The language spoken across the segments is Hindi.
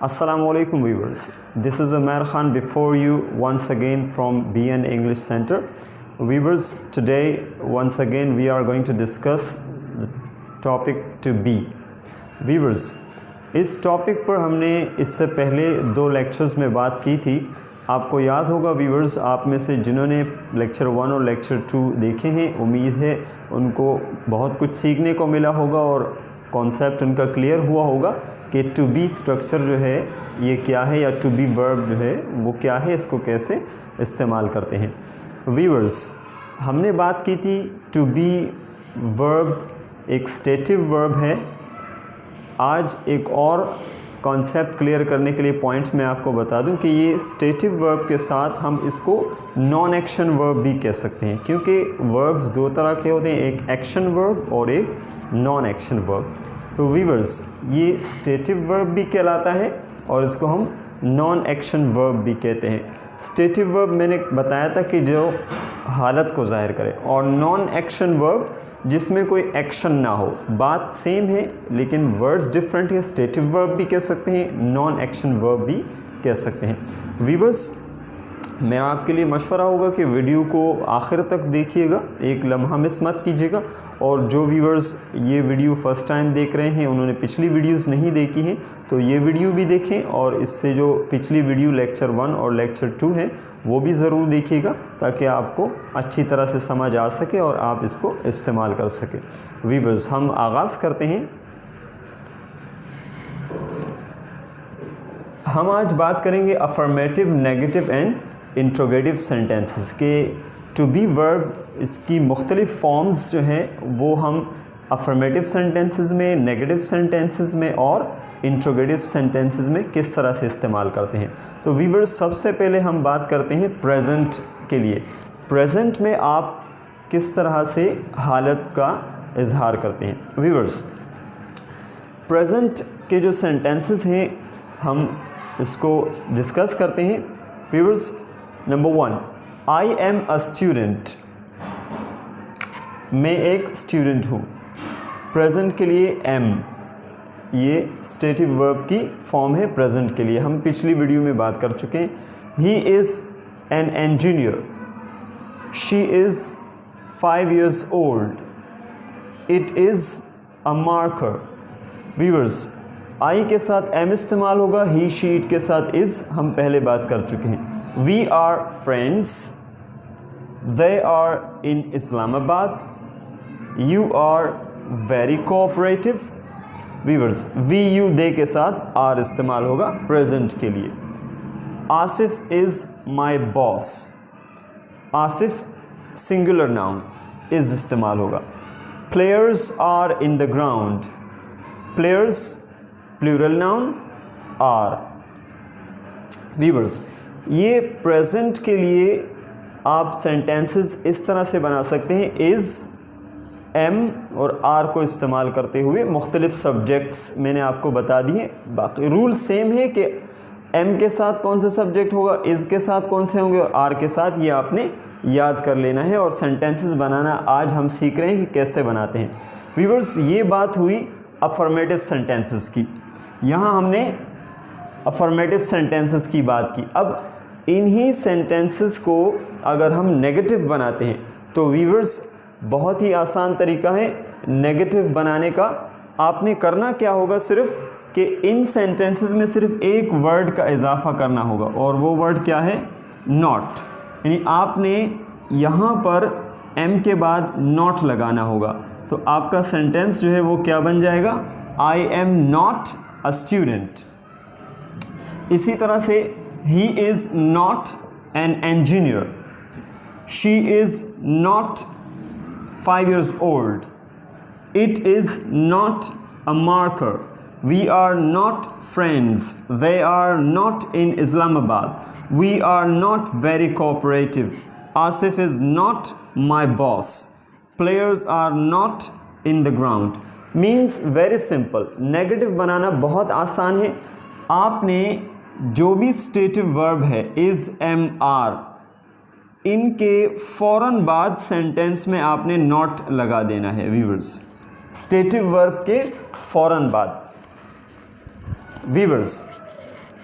Assalamualaikum viewers. This is Umair Khan before you once again from BN English Center. Viewers, today once again we are going to discuss the topic to be. Viewers, इस टॉपिक पर हमने इससे पहले 2 लेक्चर्स में बात की थी. आपको याद होगा व्यूवर्स, आप में से जिन्होंने लेक्चर 1 और लेक्चर 2 देखे हैं, उम्मीद है उनको बहुत कुछ सीखने को मिला होगा और कॉन्सेप्ट उनका क्लियर हुआ होगा कि टू बी स्ट्रक्चर जो है ये क्या है, या टू बी वर्ब जो है वो क्या है, इसको कैसे इस्तेमाल करते हैं. व्यूअर्स, हमने बात की थी टू बी वर्ब एक स्टेटिव वर्ब है. आज एक और कॉन्सेप्ट क्लियर करने के लिए पॉइंट मैं आपको बता दूं कि ये स्टेटिव वर्ब के साथ हम इसको नॉन एक्शन वर्ब भी कह सकते हैं, क्योंकि वर्ब्स 2 तरह के होते हैं, एक एक्शन वर्ब और एक नॉन एक्शन वर्ब. तो व्यूअर्स, ये स्टेटिव वर्ब भी कहलाता है और इसको हम नॉन एक्शन वर्ब भी कहते हैं. स्टेटिव वर्ब मैंने बताया था कि जो हालत को ज़ाहिर करे, और नॉन एक्शन वर्ब जिसमें कोई एक्शन ना हो. बात सेम है लेकिन वर्ड्स डिफरेंट है. स्टेटिव वर्ब भी कह सकते हैं, नॉन एक्शन वर्ब भी कह सकते हैं. व्यूअर्स, मेरा आपके लिए मशवरा होगा कि वीडियो को आखिर तक देखिएगा, एक लम्हा मिस मत कीजिएगा. और जो व्यूअर्स ये वीडियो फ़र्स्ट टाइम देख रहे हैं, उन्होंने पिछली वीडियोस नहीं देखी हैं, तो ये वीडियो भी देखें, और इससे जो पिछली वीडियो लेक्चर 1 और लेक्चर 2 है वो भी ज़रूर देखिएगा, ताकि आपको अच्छी तरह से समझ आ सके और आप इसको इस्तेमाल कर सकें. व्यूअर्स, हम आगाज़ करते हैं. हम आज बात करेंगे affirmative, negative and interrogative sentences के. टू बी वर्ब इसकी मुख्तलिफ़ फॉर्म्स जो हैं वो हम अफर्मेटिव सेंटेंसेस में, नेगेटिव सेंटेंसेस में और इंट्रोगेटिव सेंटेंसेस में किस तरह से इस्तेमाल करते हैं. तो व्यूअर्स, सबसे पहले हम बात करते हैं प्रेजेंट के लिए. प्रेजेंट में आप किस तरह से हालत का इजहार करते हैं. व्यूअर्स, प्रेजेंट के जो सेंटेंसेस हैं हम इसको डिस्कस करते हैं. Viewers, number 1, I am a student. मैं एक स्टूडेंट हूँ. प्रेजेंट के लिए एम, ये स्टेटिव वर्ब की फॉर्म है प्रेजेंट के लिए. हम पिछली वीडियो में बात कर चुके हैं. He is an engineer. She is 5 years old. It is a marker. Viewers, I के साथ एम इस्तेमाल होगा, ही शी इट के साथ इज़ हम पहले बात कर चुके हैं. We are friends. They are in Islamabad. You are very cooperative. Viewers, we you they के साथ आर इस्तेमाल होगा प्रेजेंट के लिए. Asif is my boss. Asif singular noun, is इस्तेमाल होगा. Players are in the ground. Players plural noun, are. Viewers, ये प्रेजेंट के लिए आप सेंटेंसेस इस तरह से बना सकते हैं, इज़, एम और आर को इस्तेमाल करते हुए. मुख्तलिफ सब्जेक्ट्स मैंने आपको बता दिए. बाकी रूल सेम है कि एम के साथ कौन सा सब्जेक्ट होगा, इज़ के साथ कौन से होंगे और आर के साथ, ये आपने याद कर लेना है. और सेंटेंसेस बनाना आज हम सीख रहे हैं कि कैसे बनाते हैं. व्यूअर्स, ये बात हुई अफर्मेटिव सेंटेंसेस की. यहाँ हमने अफर्मेटिव सेंटेंसेस की बात की. अब इन्हीं सेंटेंसेस को अगर हम नेगेटिव बनाते हैं तो व्यूअर्स, बहुत ही आसान तरीका है नेगेटिव बनाने का. आपने करना क्या होगा, सिर्फ कि इन सेंटेंसेस में सिर्फ एक वर्ड का इजाफा करना होगा, और वो वर्ड क्या है, नॉट. यानी आपने यहाँ पर एम के बाद नॉट लगाना होगा. तो आपका सेंटेंस जो है वो क्या बन जाएगा, I am not a student. इसी तरह से he is not an engineer. She is not 5 years old. It is not a marker. We are not friends. They are not in Islamabad. We are not very cooperative. Asif is not my boss. Players are not in the ground. Means very simple. Negative बनाना बहुत आसान है. आपने जो भी स्टेटिव वर्ब है, इज़, एम, आर, इनके फ़ौरन बाद सेंटेंस में आपने नॉट लगा देना है. व्यूअर्स, स्टेटिव वर्ब के फ़ौरन बाद. व्यूअर्स,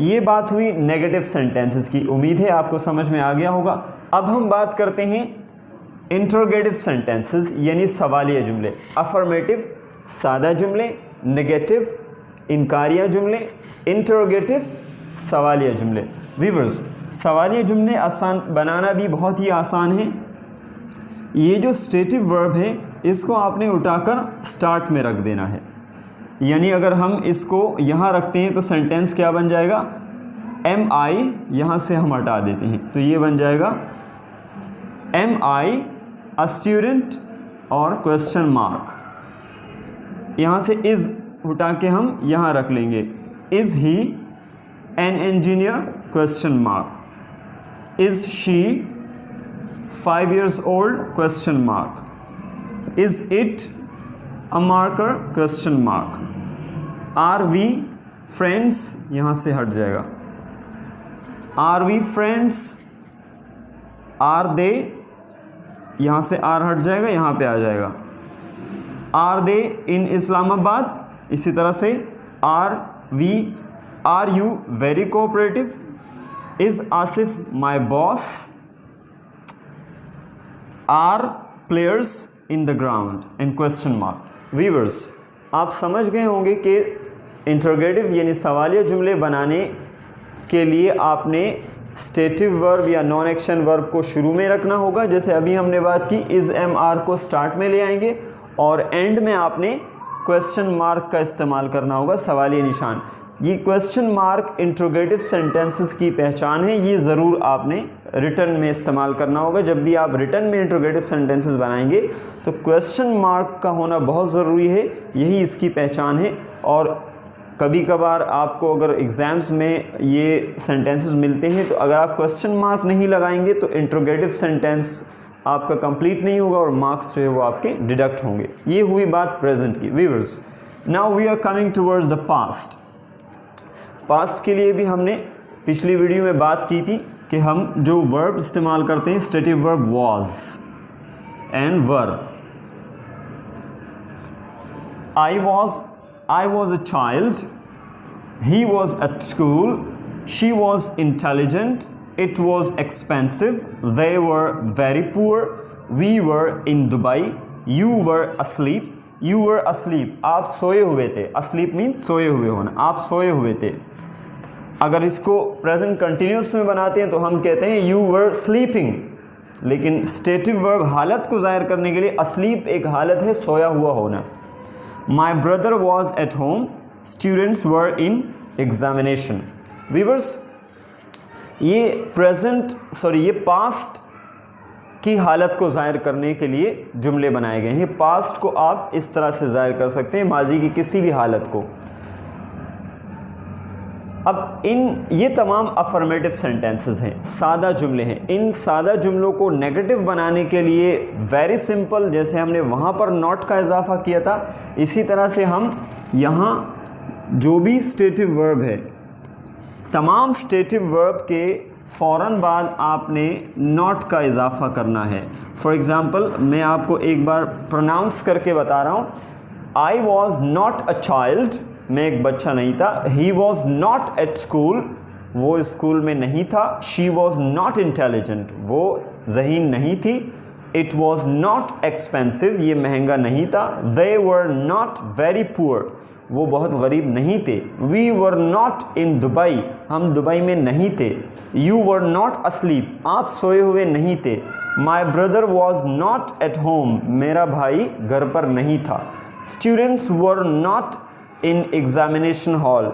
ये बात हुई नेगेटिव सेंटेंसेस की। उम्मीद है आपको समझ में आ गया होगा। अब हम बात करते हैं इंटरोगेटिव सेंटेंसेस यानी सवालिया जुमले। अफर्मेटिव सादा जुमले, नेगेटिव इनकारिया जुमले, इंटरोगेटिव सवालिया जुमले। व्यूअर्स, सवालिया जुमले आसान बनाना भी बहुत ही आसान है। ये जो स्टेटिव वर्ब है इसको आपने उठाकर स्टार्ट में रख देना है। यानी अगर हम इसको यहाँ रखते हैं तो सेंटेंस क्या बन जाएगा, एम आई यहाँ से हम हटा देते हैं तो ये बन जाएगा एम आई अ स्टूडेंट और क्वेश्चन मार्क। यहाँ से इज़ उठा के हम यहाँ रख लेंगे, is he an engineer question mark, is she 5 years old question mark, is it a marker question mark, are we friends यहाँ से हट जाएगा, are we friends, are they यहाँ से आर हट जाएगा यहाँ पे आ जाएगा, are they in इस्लामाबाद। इसी तरह से are we, are you very cooperative, is Asif my boss, are players in the ground and question mark. Viewers, आप समझ गए होंगे कि इंटरोगेटिव यानी सवालिया जुमले बनाने के लिए आपने स्टेटिव वर्ब या नॉन एक्शन वर्ब को शुरू में रखना होगा। जैसे अभी हमने बात की, इज़ एम आर को स्टार्ट में ले आएंगे और एंड में आपने क्वेश्चन मार्क का इस्तेमाल करना होगा, सवालिया निशान। ये क्वेश्चन मार्क इंटरोगेटिव सेंटेंसेस की पहचान है। ये ज़रूर आपने रिटर्न में इस्तेमाल करना होगा। जब भी आप रिटर्न में इंटरोगेटिव सेंटेंसेस बनाएंगे तो क्वेश्चन मार्क का होना बहुत ज़रूरी है, यही इसकी पहचान है। और कभी कभार आपको अगर एग्ज़ाम्स में ये सेंटेंसेस मिलते हैं तो अगर आप क्वेश्चन मार्क नहीं लगाएंगे तो इंटरोगेटिव सेंटेंस आपका कंप्लीट नहीं होगा और मार्क्स जो है वो आपके डिडक्ट होंगे। ये हुई बात प्रेजेंट की। Viewers, now we are coming towards the past. Past के लिए भी हमने पिछली वीडियो में बात की थी कि हम जो वर्ब इस्तेमाल करते हैं stative verb was and were. I was a child, he was at school, she was intelligent, it was expensive, they were very poor, we were in Dubai, you were asleep, you were asleep, आप सोए हुए थे। asleep means सोए हुए होना, आप सोए हुए थे। अगर इसको प्रेजेंट कंटिन्यूस में बनाते हैं तो हम कहते हैं you were sleeping। लेकिन स्टेटिव वर्ब हालत को जाहिर करने के लिए asleep एक हालत है, सोया हुआ होना। my brother was at home, students were in examination। viewers, ये पास्ट की हालत को ज़ाहिर करने के लिए जुमले बनाए गए हैं। पास्ट को आप इस तरह से ज़ाहिर कर सकते हैं, माजी की किसी भी हालत को। अब ये तमाम अफर्मेटिव सेंटेंसेस हैं, सादा जुमले हैं। इन सादा जुमलों को नेगेटिव बनाने के लिए वेरी सिंपल, जैसे हमने वहाँ पर नॉट का इजाफा किया था, इसी तरह से हम यहाँ जो भी स्टेटिव वर्ब है, तमाम स्टेटिव वर्ब के फ़ौरन बाद आपने नॉट का इजाफा करना है। फॉर एग्ज़ाम्पल, मैं आपको एक बार प्रोनाउंस करके बता रहा हूँ। I was not a child, मैं एक बच्चा नहीं था। He was not at school, वो स्कूल में नहीं था। शी वॉज नॉट इंटेलिजेंट, वो ज़हीन नहीं थी। इट वॉज नॉट एक्सपेंसिव, ये महंगा नहीं था। They were not very poor, वो बहुत गरीब नहीं थे। We were not in Dubai, हम दुबई में नहीं थे। यू वर नॉट अस्लीप, आप सोए हुए नहीं थे। My brother was not at home, मेरा भाई घर पर नहीं था। Students were not in examination hall,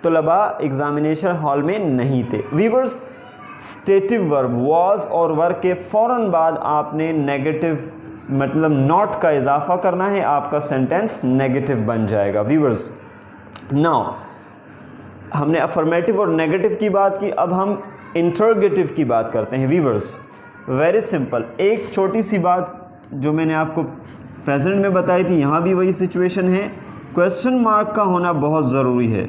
तलबा एग्जामिनेशन हॉल में नहीं थे। वीवर्स, स्टेटिव वर्ब वॉज और वर के फ़ौरन बाद आपने नेगेटिव मतलब नॉट का इजाफा करना है, आपका सेंटेंस नेगेटिव बन जाएगा। व्यूअर्स, नाउ हमने अफर्मेटिव और नेगेटिव की बात की, अब हम इंटरोगेटिव की बात करते हैं। व्यूअर्स, वेरी सिंपल, एक छोटी सी बात जो मैंने आपको प्रेजेंट में बताई थी, यहाँ भी वही सिचुएशन है। क्वेश्चन मार्क का होना बहुत ज़रूरी है।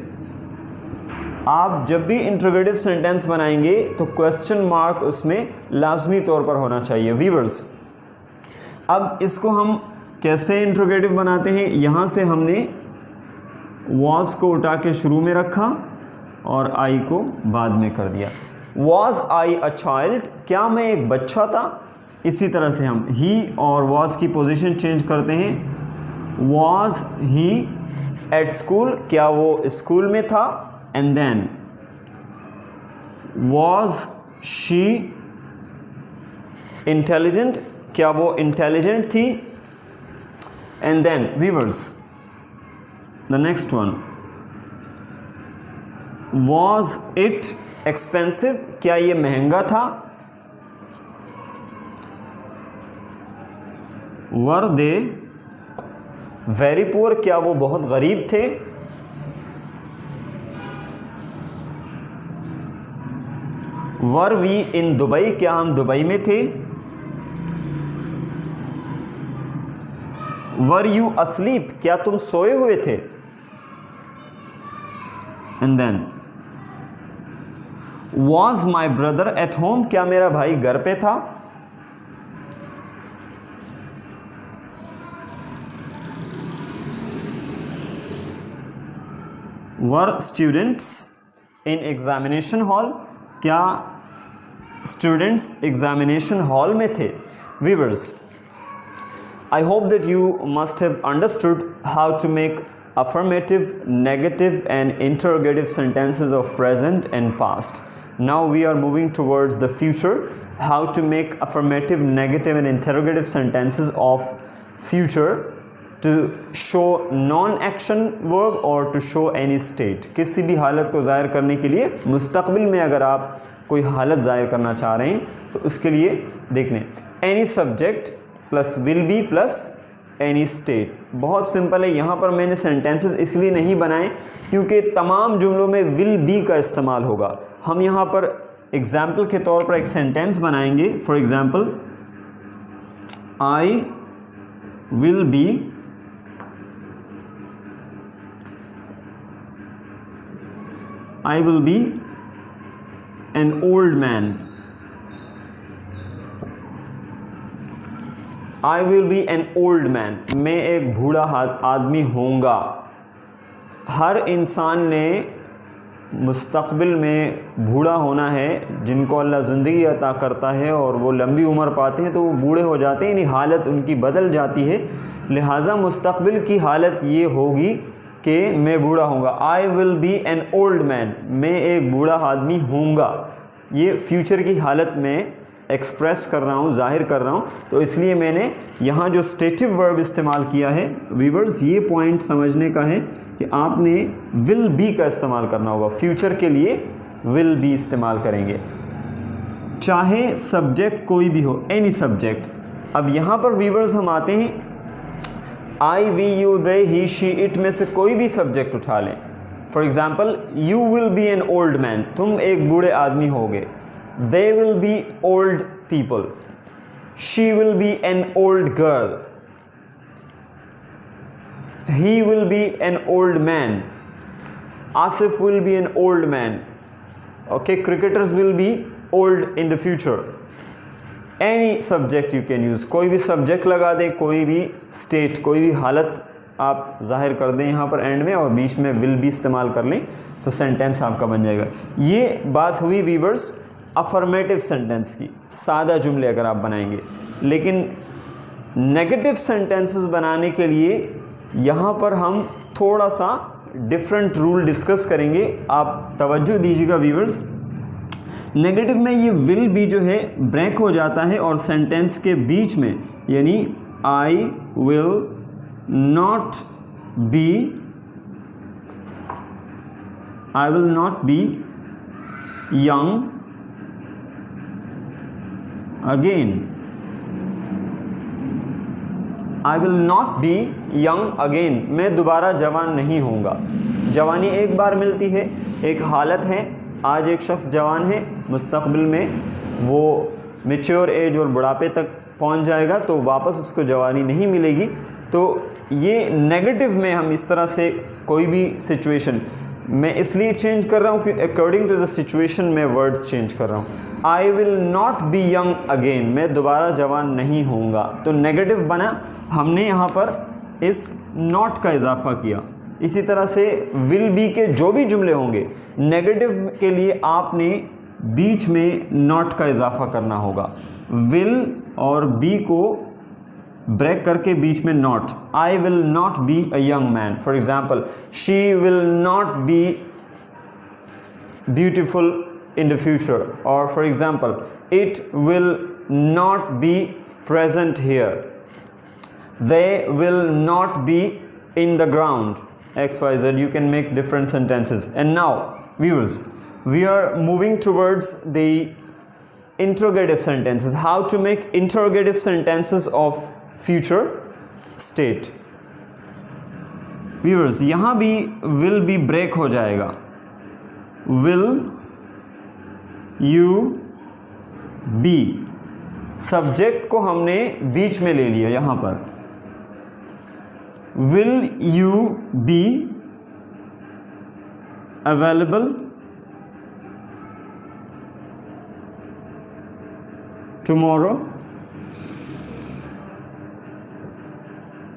आप जब भी इंटरोगेटिव सेंटेंस बनाएंगे तो क्वेश्चन मार्क उसमें लाजमी तौर पर होना चाहिए। व्यूअर्स, अब इसको हम कैसे इंटरोगेटिव बनाते हैं, यहाँ से हमने वॉज को उठा के शुरू में रखा और आई को बाद में कर दिया। वॉज आई अ चाइल्ड, क्या मैं एक बच्चा था। इसी तरह से हम ही और वॉज की पोजीशन चेंज करते हैं। वॉज ही एट स्कूल, क्या वो स्कूल में था। And then was she intelligent, क्या वो इंटेलिजेंट थी। And then viewers the next one, was it expensive, क्या ये महंगा था। वर दे वेरी पुअर, क्या वो बहुत गरीब थे। वर वी इन दुबई, क्या हम दुबई में थे। वर यू अस्लीप, क्या तुम सोए हुए थे। And then was my brother at home, क्या मेरा भाई घर पे था। Were students in examination hall, क्या स्टूडेंट्स एग्जामिनेशन हॉल में थे। Viewers, I hope that you must have understood how to make affirmative, negative and interrogative sentences of present and past. Now we are moving towards the future, how to make affirmative, negative and interrogative sentences of future to show non-action verb or to show any state. किसी भी हालत को ज़ाहिर करने के लिए, मुस्तक़बिल में अगर आप कोई हालत ज़ाहिर करना चाह रहे हैं तो उसके लिए देख लें any subject plus will be plus any state. बहुत सिंपल है। यहाँ पर मैंने सेंटेंसेस इसलिए नहीं बनाए क्योंकि तमाम जुमलों में विल बी का इस्तेमाल होगा। हम यहाँ पर एग्जाम्पल के तौर पर एक सेंटेंस बनाएंगे। For example, I will be an old man. I will be an old man, मैं एक बूढ़ा आदमी होऊंगा। हर इंसान ने मुस्तक़बिल में बूढ़ा होना है। जिनको अल्लाह ज़िंदगी अता करता है और वो लंबी उम्र पाते हैं तो वो बूढ़े हो जाते हैं, यानी हालत उनकी बदल जाती है। लिहाजा मुस्तक़बिल की हालत ये होगी कि मैं बूढ़ा होऊंगा। I will be an old man, मैं एक बूढ़ा आदमी होऊंगा। ये फ्यूचर की हालत में एक्सप्रेस कर रहा हूँ, ज़ाहिर कर रहा हूँ, तो इसलिए मैंने यहाँ जो स्टेटिव वर्ब इस्तेमाल किया है। वीवर्स, ये पॉइंट समझने का है कि आपने विल बी का इस्तेमाल करना होगा। फ्यूचर के लिए विल बी इस्तेमाल करेंगे, चाहे सब्जेक्ट कोई भी हो, एनी सब्जेक्ट। अब यहाँ पर वीवर्स हम आते हैं, I we you they he she it में से कोई भी सब्जेक्ट उठा लें। For example, you will be an old man, तुम एक बूढ़े आदमी होगे। They will be old people. She will be an old girl. He will be an old man. Asif will be an old man. Okay, cricketers will be old in the future. Any subject you can use. कोई भी subject लगा दें, कोई भी state, कोई भी हालत आप ज़ाहिर कर दें यहाँ पर एंड में और बीच में will be इस्तेमाल कर लें तो सेंटेंस आपका बन जाएगा। ये बात हुई वीवर्स अफर्मेटिव सेंटेंस की, सादा जुमले अगर आप बनाएंगे। लेकिन नेगेटिव सेंटेंसेस बनाने के लिए यहाँ पर हम थोड़ा सा डिफरेंट रूल डिस्कस करेंगे। आप तवज्जो दीजिएगा वीवर्स। नेगेटिव में ये विल बी जो है ब्रेक हो जाता है और सेंटेंस के बीच में, यानी I will not be young again. I will not be young again, मैं दोबारा जवान नहीं होऊंगा। जवानी एक बार मिलती है, एक हालत है। आज एक शख्स जवान है, मुस्तक़बिल में वो मैच्योर एज और बुढ़ापे तक पहुंच जाएगा तो वापस उसको जवानी नहीं मिलेगी। तो ये नेगेटिव में हम इस तरह से कोई भी सिचुएशन, मैं इसलिए चेंज कर रहा हूँ कि अकॉर्डिंग टू द सिचुएशन मैं वर्ड्स चेंज कर रहा हूँ। I will not be young again, मैं दोबारा जवान नहीं होऊंगा। तो नेगेटिव बना, हमने यहाँ पर इस नॉट का इजाफा किया। इसी तरह से विल बी के जो भी जुमले होंगे नेगेटिव के लिए आपने बीच में नॉट का इजाफा करना होगा। विल और बी को ब्रेक करके बीच में not. I will not be a young man, for example she will not be beautiful in the future, or for example it will not be present here, they will not be in the ground, xyz. You can make different sentences. And now viewers, we are moving towards the interrogative sentences, how to make interrogative sentences of future state. viewers, यहाँ भी will be break हो जाएगा। will यू बी, सब्जेक्ट को हमने बीच में ले लिया यहां पर। Will you be available tomorrow,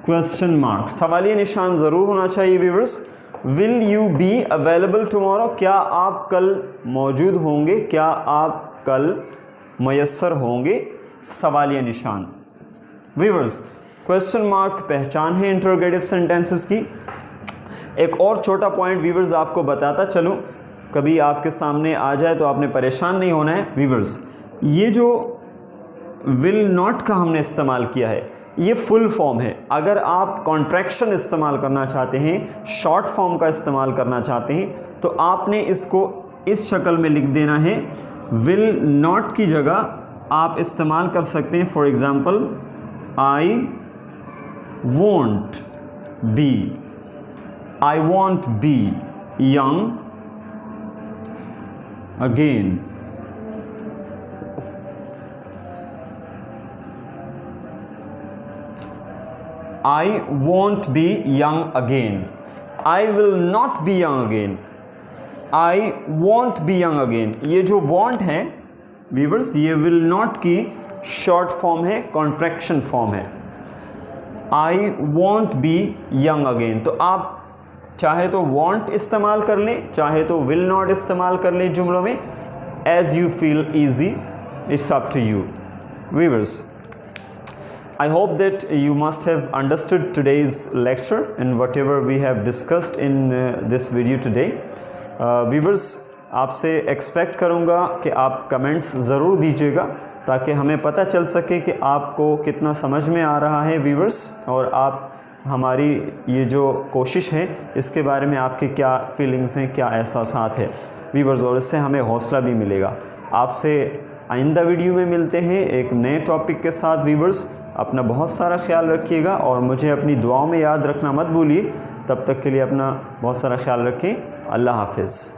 question mark, सवालिया निशान जरूर होना चाहिए viewers. Will you be available tomorrow, क्या आप कल मौजूद होंगे, क्या आप कल मयस्सर होंगे, सवालिया निशान। व्यूअर्स, क्वेश्चन मार्क पहचान है इंटरोगेटिव सेंटेंसेस की। एक और छोटा पॉइंट व्यूअर्स आपको बताता चलूं, कभी आपके सामने आ जाए तो आपने परेशान नहीं होना है। व्यूअर्स, ये जो विल नॉट का हमने इस्तेमाल किया है ये फुल फॉर्म है। अगर आप कॉन्ट्रैक्शन इस्तेमाल करना चाहते हैं, शॉर्ट फॉर्म का इस्तेमाल करना चाहते हैं, तो आपने इसको इस शक्ल में लिख देना है। विल नॉट की जगह आप इस्तेमाल कर सकते हैं, for example I won't be, I won't be young again. I won't be young again. I will not be young again. I won't be young again. ये जो want है व्यूअर्स, ये will not की शॉर्ट फॉर्म है, कॉन्ट्रैक्शन फॉर्म है। I won't be young again। तो आप चाहे तो want इस्तेमाल कर लें, चाहे तो will not इस्तेमाल कर लें जुमलों में, as you feel easy, it's up to you। Viewers, I hope that you must have understood today's lecture and whatever we have discussed in this video today. Viewers, आपसे एक्सपेक्ट करूँगा कि आप कमेंट्स ज़रूर दीजिएगा ताकि हमें पता चल सके कि आपको कितना समझ में आ रहा है व्यूअर्स, और आप हमारी ये जो कोशिश है इसके बारे में आपके क्या फीलिंग्स हैं, क्या एहसासात है व्यूअर्स, और इससे हमें हौसला भी मिलेगा। आपसे आइंदा वीडियो में मिलते हैं एक नए टॉपिक के साथ। व्यूअर्स, अपना बहुत सारा ख्याल रखिएगा और मुझे अपनी दुआओं में याद रखना मत भूलिए। तब तक के लिए अपना बहुत सारा ख्याल रखें। अल्लाह हाफिज़।